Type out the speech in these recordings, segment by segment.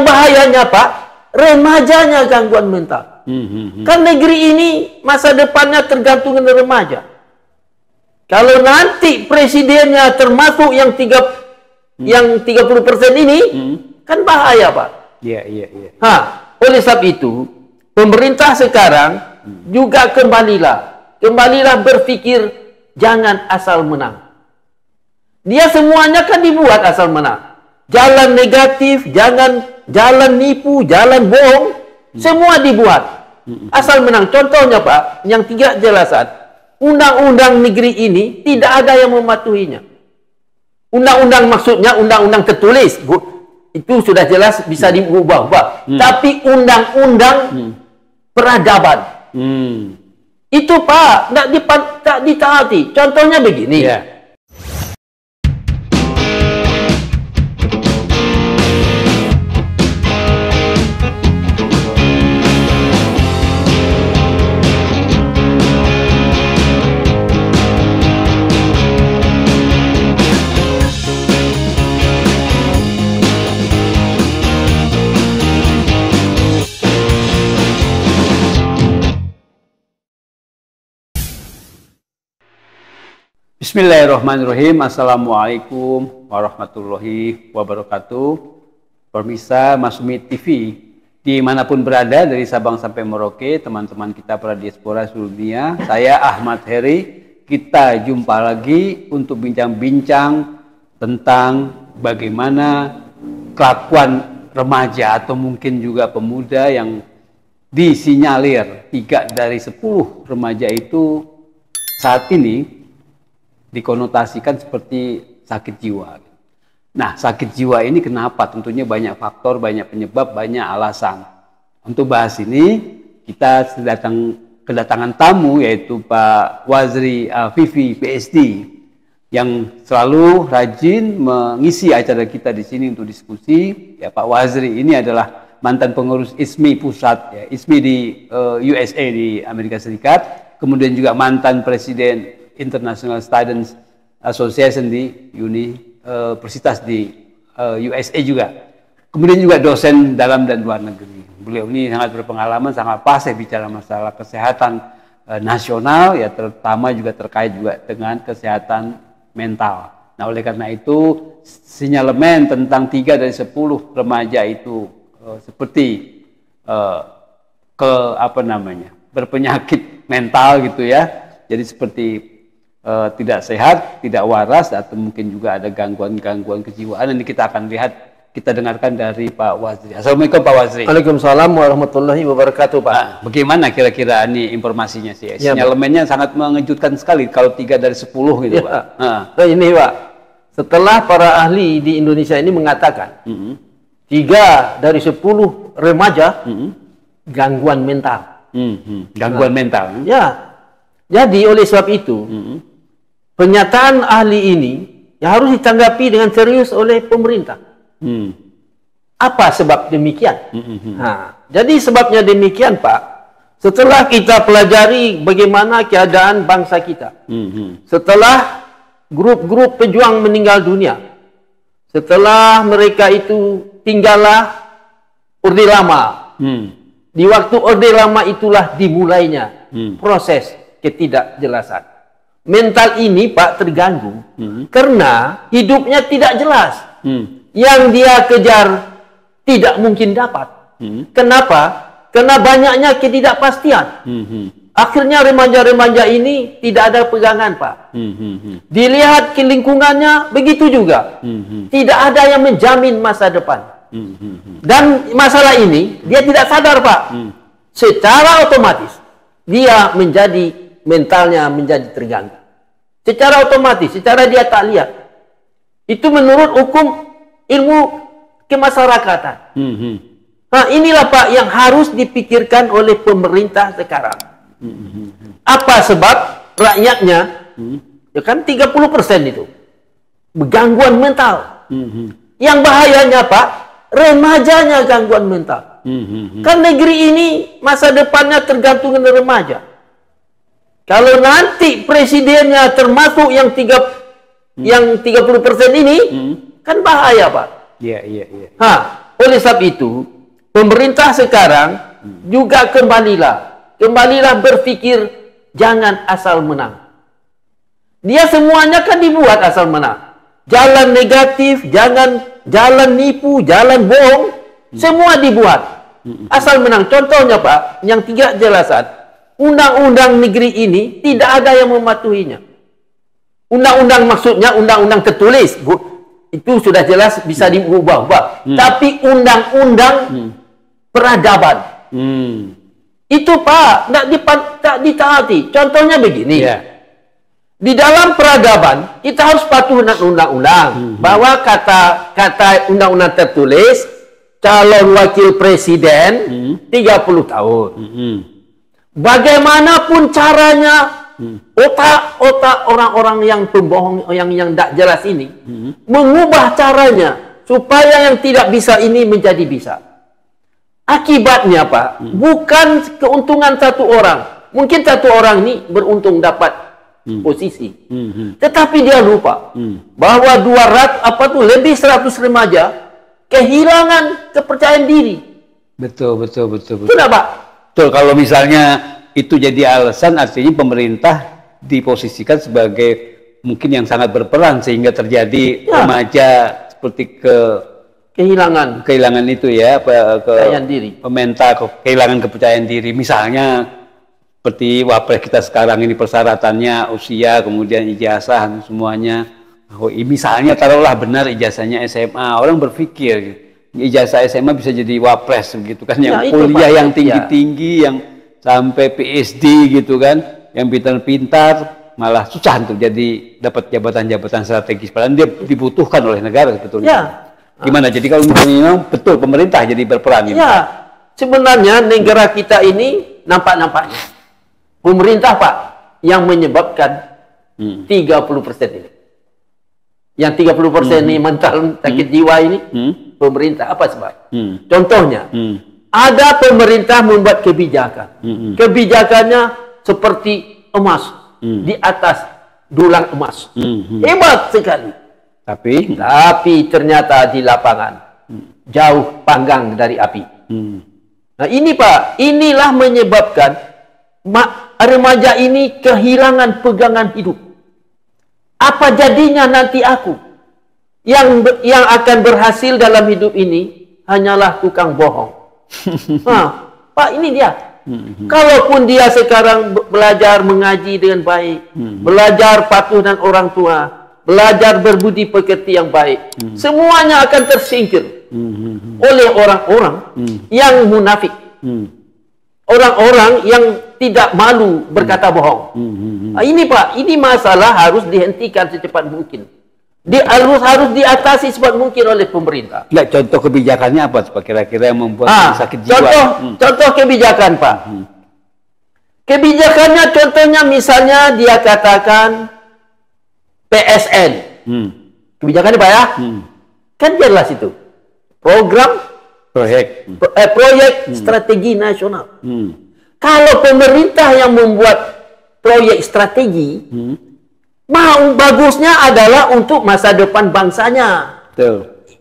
bahayanya Pak, remajanya gangguan mental. Kan negeri ini masa depannya tergantung dengan remaja. Kalau nanti presidennya termasuk yang 30% ini, kan bahaya Pak. Iya. Oleh sebab itu, pemerintah sekarang juga kembalilah berpikir jangan asal menang. Dia semuanya kan dibuat asal menang. Jalan negatif, jalan nipu, jalan bohong, semua dibuat asal menang. Contohnya Pak, yang 3 jelasan, undang-undang negeri ini tidak ada yang mematuhinya. Undang-undang maksudnya undang-undang tertulis, itu sudah jelas bisa diubah-ubah. Tapi undang-undang peradaban, itu Pak, tidak ditaati. Contohnya begini. Bismillahirrahmanirrahim. Assalamualaikum warahmatullahi wabarakatuh. Pemirsa Masumi TV dimanapun berada, dari Sabang sampai Merauke, teman-teman kita para diaspora seluruh dunia, saya Ahmad Heri. Kita jumpa lagi untuk bincang-bincang tentang bagaimana kelakuan remaja atau mungkin juga pemuda yang disinyalir 3 dari 10 remaja itu saat ini dikonotasikan seperti sakit jiwa. Nah, sakit jiwa ini kenapa? Tentunya banyak faktor, banyak penyebab, banyak alasan. Untuk bahas ini, kita kedatangan tamu, yaitu Pak Wazri Afifi, PhD, yang selalu rajin mengisi acara kita di sini untuk diskusi. Ya, Pak Wazri ini adalah mantan pengurus ISMI pusat, ya, ISMI di USA di Amerika Serikat, kemudian juga mantan presiden International Students Association di universitas di USA juga. Kemudian juga dosen dalam dan luar negeri. Beliau ini sangat berpengalaman, sangat fasih bicara masalah kesehatan nasional, ya, terutama juga terkait juga dengan kesehatan mental. Nah, oleh karena itu sinyalemen tentang 3 dari 10 remaja itu seperti berpenyakit mental gitu ya. Jadi seperti tidak sehat, tidak waras, atau mungkin juga ada gangguan-gangguan kejiwaan. Nanti kita akan lihat, kita dengarkan dari Pak Wazri. Assalamualaikum Pak Wazri. Waalaikumsalam warahmatullahi wabarakatuh Pak. Nah, bagaimana kira-kira ini informasinya sih? Ya, sinyalemennya sangat mengejutkan sekali kalau 3 dari 10 gitu ya, Pak. Nah, ini Pak, setelah para ahli di Indonesia ini mengatakan 3 dari 10 remaja gangguan mental. Gangguan mental. Ya. Jadi oleh sebab itu pernyataan ahli ini ya harus ditanggapi dengan serius oleh pemerintah. Apa sebab demikian? Jadi sebabnya demikian Pak, setelah kita pelajari bagaimana keadaan bangsa kita, setelah grup-grup pejuang meninggal dunia, setelah mereka itu tinggallah Orde Lama, di waktu Orde Lama itulah dimulainya proses ketidakjelasan. Mental ini Pak terganggu karena hidupnya tidak jelas. Yang dia kejar tidak mungkin dapat. Kenapa? Karena banyaknya ketidakpastian. Akhirnya remaja-remaja ini tidak ada pegangan Pak. Dilihat ke lingkungannya begitu juga. Tidak ada yang menjamin masa depan. Dan masalah ini dia tidak sadar Pak. Secara otomatis dia mentalnya menjadi terganggu. Secara otomatis, secara dia tak lihat. Itu menurut hukum ilmu kemasyarakatan. Nah, inilah Pak yang harus dipikirkan oleh pemerintah sekarang. Apa sebab rakyatnya, ya kan 30% itu gangguan mental. Yang bahayanya Pak, remajanya gangguan mental. Kan negeri ini masa depannya tergantung dengan remaja. Kalau nanti presidennya termasuk yang 30% ini, kan bahaya Pak. Iya. oleh sebab itu, pemerintah sekarang juga kembalilah berpikir jangan asal menang. Dia semuanya kan dibuat asal menang. Jalan negatif, jalan nipu, jalan bohong, semua dibuat asal menang. Contohnya Pak, yang 3 jelasan, undang-undang negeri ini tidak ada yang mematuhinya. Undang-undang maksudnya undang-undang tertulis, itu sudah jelas bisa diubah-ubah. Tapi undang-undang peradaban, itu Pak, tak ditaati. Contohnya begini. Di dalam peradaban kita harus patuh dengan undang-undang bahwa kata undang-undang tertulis calon wakil presiden 30 tahun. Bagaimanapun caranya otak orang-orang yang pembohong yang tidak jelas ini mengubah caranya supaya yang tidak bisa ini menjadi bisa. Akibatnya Pak, bukan keuntungan satu orang. Mungkin satu orang ini beruntung dapat posisi. Tetapi dia lupa bahwa 200 lebih 100 remaja kehilangan kepercayaan diri. Betul. Sudah Pak. Betul, kalau misalnya itu jadi alasan, artinya pemerintah diposisikan sebagai mungkin yang sangat berperan sehingga terjadi remaja seperti kehilangan itu ya, kepercayaan diri. Kehilangan kepercayaan diri. Misalnya seperti wapres kita sekarang ini persyaratannya usia, kemudian ijazah semuanya. Misalnya taruhlah benar ijazahnya SMA, orang berpikir ijazah SMA bisa jadi wapres gitu kan, yang kuliah yang tinggi-tinggi, yang sampai PhD gitu kan, yang pintar-pintar malah susah untuk jadi dapat jabatan-jabatan strategis, padahal dia dibutuhkan oleh negara sebetulnya. Gimana? Jadi kalau memang betul pemerintah jadi berperan gitu. Sebenarnya negara kita ini nampaknya pemerintah Pak yang menyebabkan 30% ini. Yang 30% ini mental sakit jiwa ini pemerintah. Apa sebab? Contohnya, ada pemerintah membuat kebijakan. Kebijakannya seperti emas di atas dulang emas. Hebat sekali. Tapi ternyata di lapangan jauh panggang dari api. Nah ini Pak, inilah menyebabkan remaja ini kehilangan pegangan hidup. Apa jadinya nanti aku? Yang akan berhasil dalam hidup ini hanyalah tukang bohong. Pak, ini dia. Kalaupun dia sekarang belajar mengaji dengan baik, belajar patuh dengan orang tua, belajar berbudi pekerti yang baik, semuanya akan tersingkir oleh orang-orang yang munafik. Orang-orang yang tidak malu berkata bohong. Ini Pak, ini masalah harus dihentikan secepat mungkin. Harus diatasi secepat mungkin oleh pemerintah. Contoh kebijakannya apa Pak kira-kira yang membuat sakit jiwa? Contoh kebijakan Pak. Kebijakannya contohnya misalnya dia katakan PSN. Kebijakannya Pak ya? Kan jelas itu. Proyek strategi nasional. Kalau pemerintah yang membuat proyek strategi, bagusnya adalah untuk masa depan bangsanya.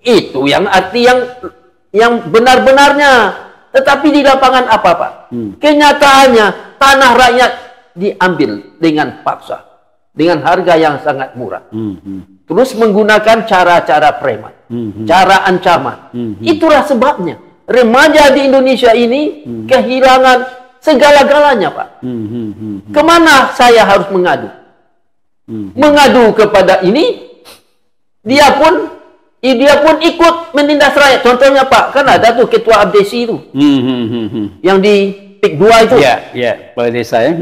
Itu yang arti yang benar-benarnya. Tetapi di lapangan apa Pak? Kenyataannya tanah rakyat diambil dengan paksa, dengan harga yang sangat murah. Terus menggunakan cara-cara preman, cara ancaman. Itulah sebabnya remaja di Indonesia ini kehilangan segala-galanya Pak. Kemana saya harus mengadu? Mengadu kepada ini, dia pun ikut menindas rakyat. Contohnya Pak, kan ada tuh ketua abdesi itu, yang di PIK 2 itu. Kepala desa ya.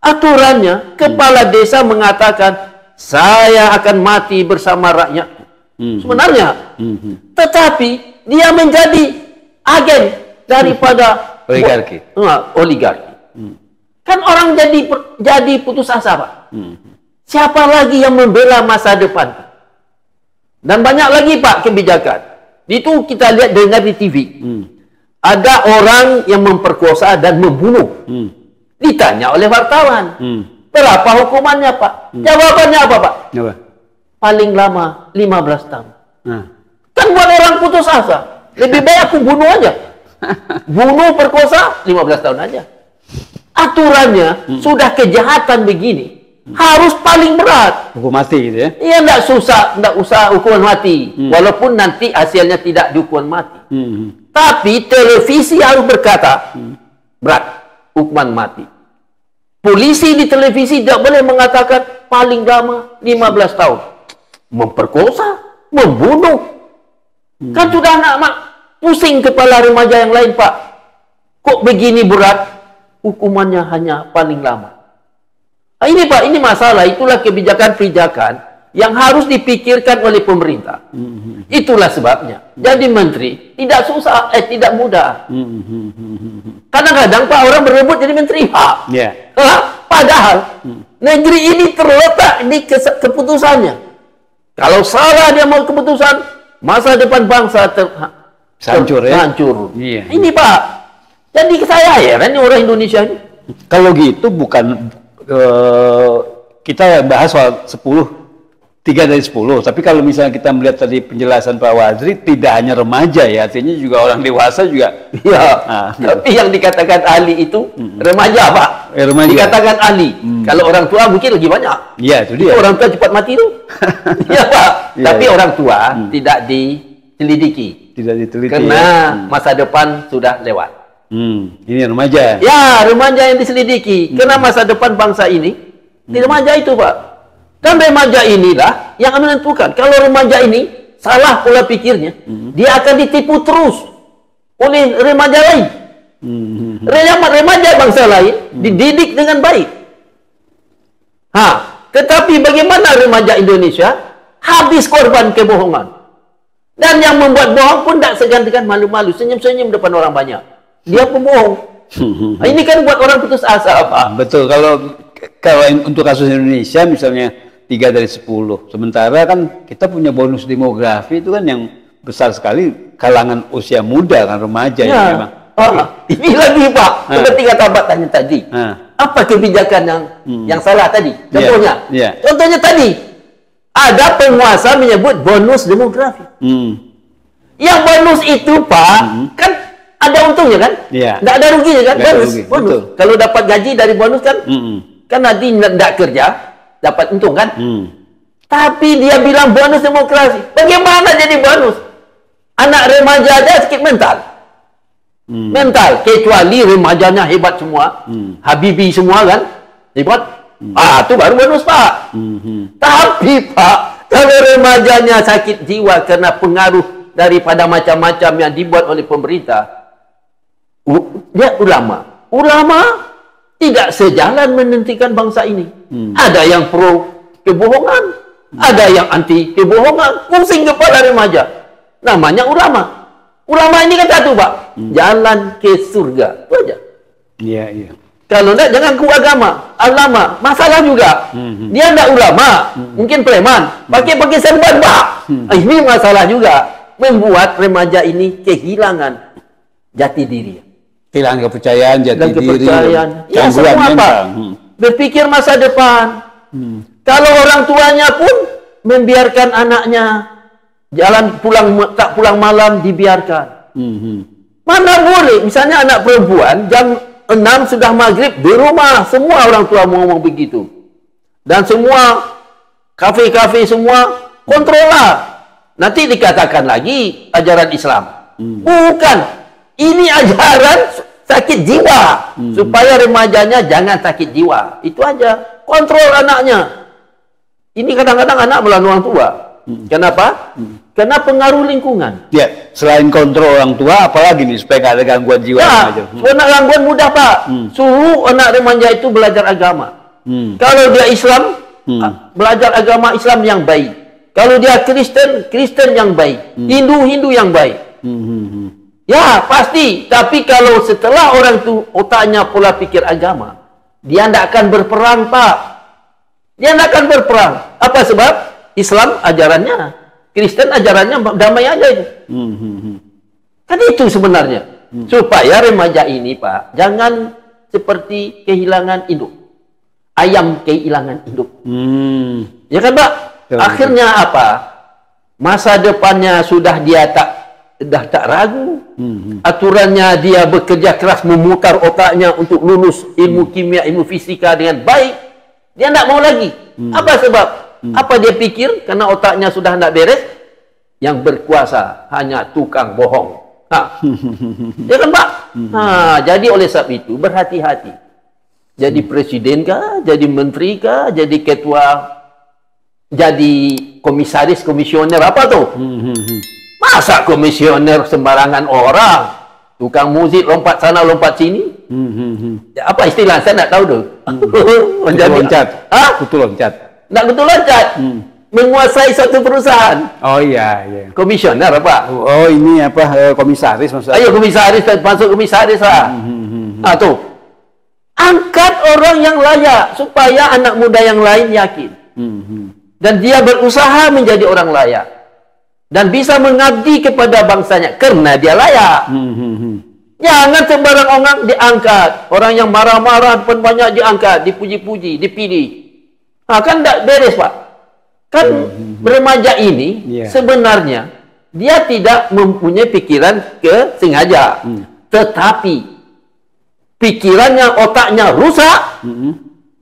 Aturannya kepala desa mengatakan saya akan mati bersama rakyat. Sebenarnya, tetapi dia menjadi agen daripada oligarki. Kan orang jadi putus asa Pak. Siapa lagi yang membela masa depan? Dan banyak lagi Pak kebijakan. Itu kita lihat dengar di TV. Ada orang yang memperkosa dan membunuh. Ditanya oleh wartawan. Berapa hukumannya Pak? Jawabannya apa Pak? Paling lama 15 tahun. Kan buat orang putus asa. Lebih baik aku bunuh aja. Bunuh, perkosa, 15 tahun aja. Aturannya sudah kejahatan begini, harus paling berat. Hukum mati gitu ya? Iya, enggak usah hukuman mati. Walaupun nanti hasilnya tidak dihukuman mati. Tapi televisi harus berkata, berat, hukuman mati. Polisi di televisi tidak boleh mengatakan paling lama 15 tahun. Memperkosa, membunuh. Kan sudah pusing kepala remaja yang lain, Pak. Kok begini berat? Hukumannya hanya paling lama. Nah, ini Pak, ini masalah. Itulah kebijakan-kebijakan yang harus dipikirkan oleh pemerintah. Itulah sebabnya. Jadi menteri tidak susah, tidak mudah. Kadang-kadang Pak, orang berebut jadi menteri, Pak. Padahal negeri ini terletak di keputusannya. Kalau salah dia mau keputusan, masa depan bangsa hancur ya. Hancur. Ini Pak. Jadi saya heran orang Indonesia ini. Kalau gitu bukan kita bahas soal 3 dari 10, tapi kalau misalnya kita melihat tadi penjelasan Pak Wazri, tidak hanya remaja ya, artinya juga orang dewasa juga. Iya. Tapi yang dikatakan ahli itu remaja, Pak. Remaja. Dikatakan ahli. Kalau orang tua mungkin lebih banyak. Iya, itu dia. Itu orang tua cepat mati itu. Iya, Pak. Tapi orang tua tidak diselidiki. Tidak diteliti. Karena masa depan sudah lewat. Ini remaja. Ya, remaja yang diselidiki. Karena masa depan bangsa ini di remaja itu, Pak. Dan remaja inilah yang akan menentukan. Kalau remaja ini salah pola pikirnya, dia akan ditipu terus oleh remaja lain. Remaja bangsa lain dididik dengan baik. Tetapi bagaimana remaja Indonesia habis korban kebohongan. Dan yang membuat bohong pun tidak segan-segan, malu-malu, senyum-senyum depan orang banyak. Dia pembohong. Ini kan buat orang putus asa, Pak. Betul. Kalau untuk kasus Indonesia misalnya 3 dari 10. Sementara kan kita punya bonus demografi itu kan yang besar sekali, kalangan usia muda kan, remaja yang memang. Ini lagi Pak, seperti kata Pak tanya tadi. Apa kebijakan yang salah tadi? Contohnya, contohnya tadi ada penguasa menyebut bonus demografi. Yang bonus itu Pak, kan ada untungnya kan? Nggak ada ruginya kan? Bonus. Kalau dapat gaji dari bonus kan, kan nanti nggak kerja, dapat untung kan? Tapi dia bilang bonus demokrasi. Bagaimana jadi bonus? Anak remaja aja sakit mental. Mental. Kecuali remajanya hebat semua. Habibie semua kan? Hebat. Itu baru bonus, Pak. Tapi, Pak, kalau remajanya sakit jiwa karena pengaruh daripada macam-macam yang dibuat oleh pemerintah, dia ulama. Ulama tidak sejalan menentukan bangsa ini. Ada yang pro kebohongan, ada yang anti kebohongan. Pusing kepala remaja. Namanya ulama. Ulama ini kan satu, Pak. Jalan ke surga. Itu aja. Iya. Kalau enggak, jangan ke agama. Alama. Masalah juga. Dia enggak ulama. Mungkin preman. Pakai serban, Pak. Ini masalah juga. Membuat remaja ini kehilangan jati diri. Kehilangan kepercayaan, jati diri. Ya, semua Pak. Berpikir masa depan. Kalau orang tuanya pun membiarkan anaknya jalan tak pulang malam, dibiarkan. Mana boleh? Misalnya anak perempuan jam 6 sudah maghrib di rumah. Semua orang tua ngomong begitu. Dan semua kafe-kafe semua kontrolah. Nanti dikatakan lagi ajaran Islam. Bukan. Ini ajaran sakit jiwa. Supaya remajanya jangan sakit jiwa. Itu aja. Kontrol anaknya. Ini kadang-kadang anak melawan orang tua. Kenapa? Karena pengaruh lingkungan. Ya, selain kontrol orang tua, apalagi nih supaya nggak ada gangguan jiwa. Anak gangguan mudah, Pak. Suruh anak remaja itu belajar agama. Kalau dia Islam, belajar agama Islam yang baik. Kalau dia Kristen, Kristen yang baik. Hindu, Hindu yang baik. Ya, pasti. Tapi kalau setelah orang itu otaknya pola pikir agama, dia tidak akan berperang, Pak. Dia tidak akan berperang. Apa sebab? Islam ajarannya, Kristen ajarannya damai aja itu. Kan itu sebenarnya. Supaya remaja ini, Pak, jangan seperti kehilangan induk. Ayam kehilangan induk. Ya kan, Pak? Akhirnya apa? Masa depannya sudah dia tak dah tak ragu. Aturannya dia bekerja keras memutar otaknya untuk lulus ilmu kimia, ilmu fisika dengan baik. Dia tak mau lagi. Apa sebab? Apa dia pikir? Karena otaknya sudah nak beres. Yang berkuasa hanya tukang bohong. Ya kan Pak? Jadi oleh sebab itu berhati-hati. Jadi presiden kah? Jadi menteri kah? Jadi ketua? Jadi komisaris, komisioner apa tuh? Masa komisioner sembarangan orang? Tukang musik lompat sana lompat sini? Ya, apa istilah? Saya tak tahu tuh. Loncat. Kutu loncat. Nak kutu loncat? Menguasai satu perusahaan. Oh iya, iya. Komisioner apa? Oh ini apa? Komisaris maksudnya? Ayo komisaris, masuk komisaris lah. Tuh. Angkat orang yang layak supaya anak muda yang lain yakin. Dan dia berusaha menjadi orang layak. Dan bisa mengabdi kepada bangsanya karena dia layak. Jangan sembarang orang diangkat. Orang yang marah-marah pun banyak diangkat, dipuji-puji, dipilih. Kan tak beres Pak. Kan remaja ini sebenarnya dia tidak mempunyai pikiran kesengaja. Tetapi pikirannya, otaknya rusak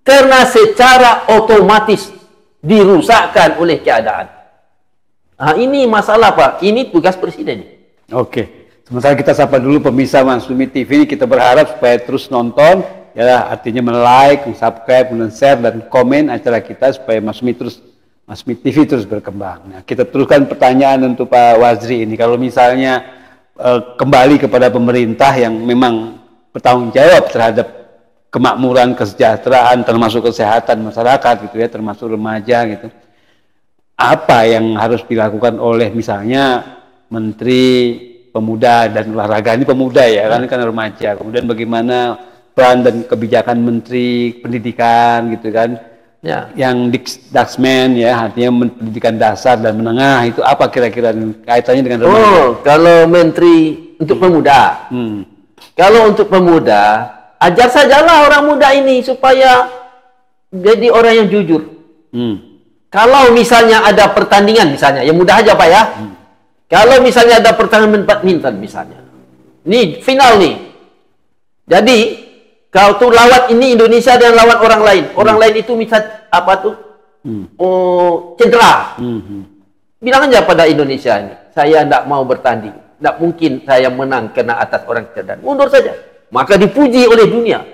karena secara otomatis dirusakkan oleh keadaan. Ini masalah Pak. Ini tugas presiden. Oke. Sementara kita sapa dulu pemirsa Maksumi TV. Kita berharap supaya terus nonton. Ya, artinya like, subscribe, share dan komen acara kita supaya Maksumi TV terus berkembang. Nah, kita teruskan pertanyaan untuk Pak Wazri ini. Kalau misalnya kembali kepada pemerintah yang memang bertanggung jawab terhadap kemakmuran, kesejahteraan, termasuk kesehatan masyarakat gitu ya, termasuk remaja gitu. Apa yang harus dilakukan oleh misalnya Menteri Pemuda dan Olahraga, ini pemuda ya, kan remaja. Kemudian bagaimana peran dan kebijakan Menteri Pendidikan gitu kan, yang Daksmen ya, artinya pendidikan dasar dan menengah, itu apa kira-kira kaitannya dengan remaja? Kalau Menteri untuk pemuda, kalau untuk pemuda, ajar sajalah orang muda ini supaya jadi orang yang jujur. Kalau misalnya ada pertandingan misalnya, yang mudah aja Pak ya. Kalau misalnya ada pertandingan badminton misalnya. Ini final nih. Jadi, kau tuh lawan ini Indonesia dan lawan orang lain. Orang lain itu misal apa tuh? Cedera. Bilang aja pada Indonesia ini, saya tidak mau bertanding. Tidak mungkin saya menang kena atas orang cedera. Mundur saja. Maka dipuji oleh dunia.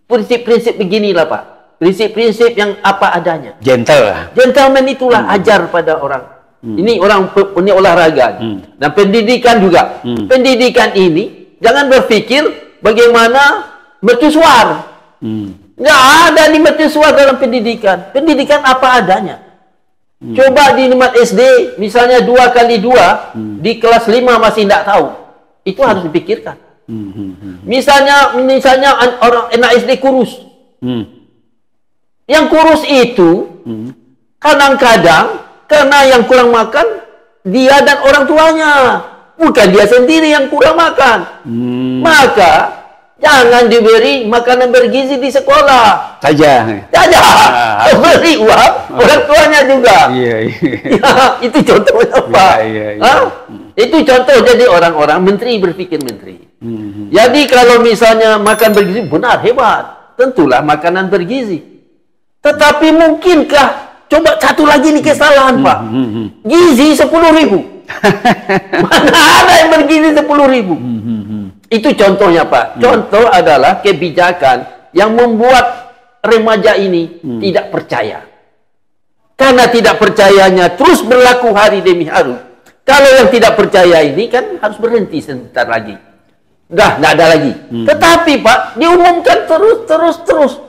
Prinsip-prinsip beginilah Pak. Prinsip-prinsip yang apa adanya. Gentle lah. Gentleman itulah ajar pada orang. Ini ini olahraga. Dan pendidikan juga. Pendidikan ini jangan berpikir bagaimana mercusuar. Nggak ada di mercusuar dalam pendidikan. Pendidikan apa adanya. Coba di Nikmat SD, misalnya 2 kali 2, di kelas 5 masih tidak tahu. Itu harus dipikirkan. Misalnya orang anak SD kurus. Yang kurus itu kadang-kadang karena yang kurang makan dia dan orang tuanya, bukan dia sendiri yang kurang makan. Maka jangan diberi makanan bergizi di sekolah saja. Beri uang orang tuanya juga. Itu contohnya Pak. Itu contoh. Jadi orang-orang menteri berpikir menteri. Jadi kalau misalnya makan bergizi, benar, hebat, tentulah makanan bergizi. Tetapi mungkinkah, coba satu lagi nih kesalahan Pak, gizi 10.000. Mana ada yang bergizi 10.000? Itu contohnya Pak. Contoh adalah kebijakan yang membuat remaja ini tidak percaya. Karena tidak percayanya terus berlaku hari demi hari. Kalau yang tidak percaya ini kan harus berhenti sebentar lagi. Dah, tidak ada lagi. Tetapi Pak, diumumkan terus.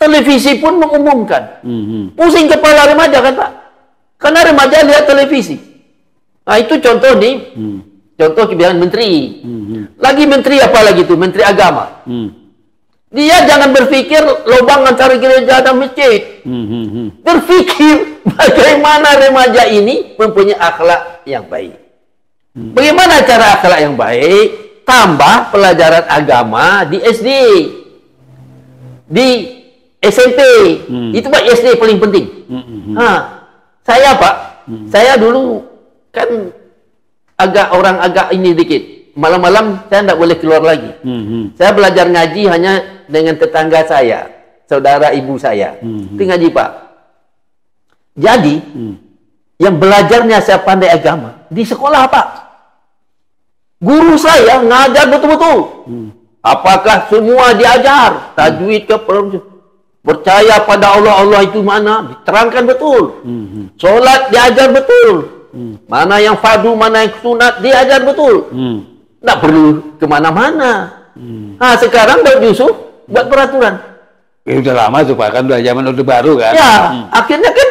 Televisi pun mengumumkan. Pusing kepala remaja kan Pak. Karena remaja lihat televisi. Nah itu contoh nih. Contoh kebijakan menteri. Lagi menteri apa lagi itu? Menteri agama. Dia jangan berpikir lubang antara gereja dan masjid. Berpikir bagaimana remaja ini mempunyai akhlak yang baik. Bagaimana cara akhlak yang baik? Tambah pelajaran agama di SD. Di SMP. Itu Pak, SD paling penting. Saya Pak, saya dulu kan agak orang agak ini dikit. Malam-malam saya tidak boleh keluar lagi. Saya belajar ngaji hanya dengan tetangga saya, saudara ibu saya. Itu ngaji, Pak. Jadi, yang belajarnya saya pandai agama di sekolah, Pak. Guru saya ngajar betul-betul. Apakah semua diajar? Tajwid ke percaya pada Allah, Allah itu mana? Diterangkan betul. Solat diajar betul. Mana yang fardu, mana yang sunat diajar betul. Tak perlu kemana-mana. Nah, sekarang Daud Yusuf buat peraturan. Ya, udah lama tuh Pak, kan udah zaman Orde Baru kan. Ya, akhirnya kan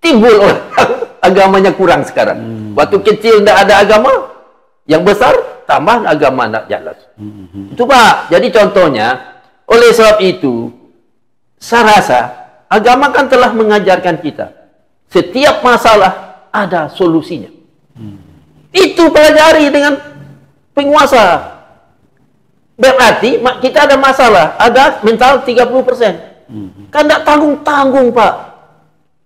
timbul orang agamanya kurang sekarang. Waktu kecil tidak ada agama, yang besar tambah agama tidak jalan. Itu Pak. Jadi contohnya, oleh sebab itu, saya rasa agama kan telah mengajarkan kita setiap masalah ada solusinya. Itu pelajari dengan penguasa. Berarti kita ada masalah, ada mental 30%. Kan tidak tanggung-tanggung, Pak.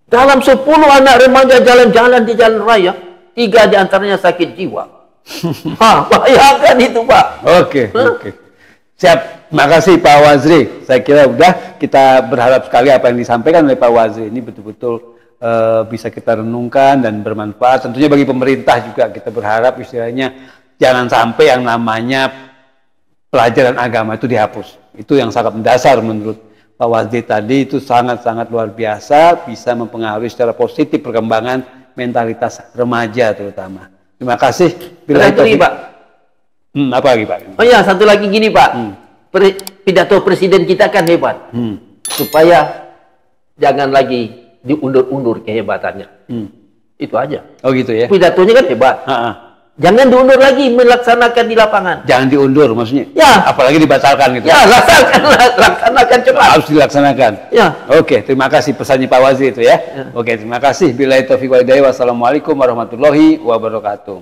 Dalam 10 anak remaja jalan-jalan di jalan raya, 3 diantaranya sakit jiwa. Bayangkan itu, Pak. Oke. Siap. Makasih Pak Wazri. Saya kira udah, kita berharap sekali apa yang disampaikan oleh Pak Wazri ini betul-betul bisa kita renungkan dan bermanfaat. Tentunya bagi pemerintah juga kita berharap istilahnya jangan sampai yang namanya pelajaran agama itu dihapus. Itu yang sangat mendasar menurut Pak Wazri tadi, itu sangat-sangat luar biasa, bisa mempengaruhi secara positif perkembangan mentalitas remaja terutama. Terima kasih. Bila itu Pak. Apa lagi Pak? Oh ya, satu lagi gini Pak. Pidato presiden kita kan hebat. Supaya jangan lagi diundur-undur kehebatannya. Itu aja. Oh gitu ya. Pidatonya kan hebat. Jangan diundur lagi melaksanakan di lapangan. Jangan diundur maksudnya? Ya. Apalagi dibatalkan gitu. Ya, laksanakan cepat. Harus dilaksanakan. Ya. Oke, terima kasih pesannya Pak Wazri itu ya. Oke, terima kasih. Billahi taufiq wal hidayah. Wassalamualaikum warahmatullahi wabarakatuh.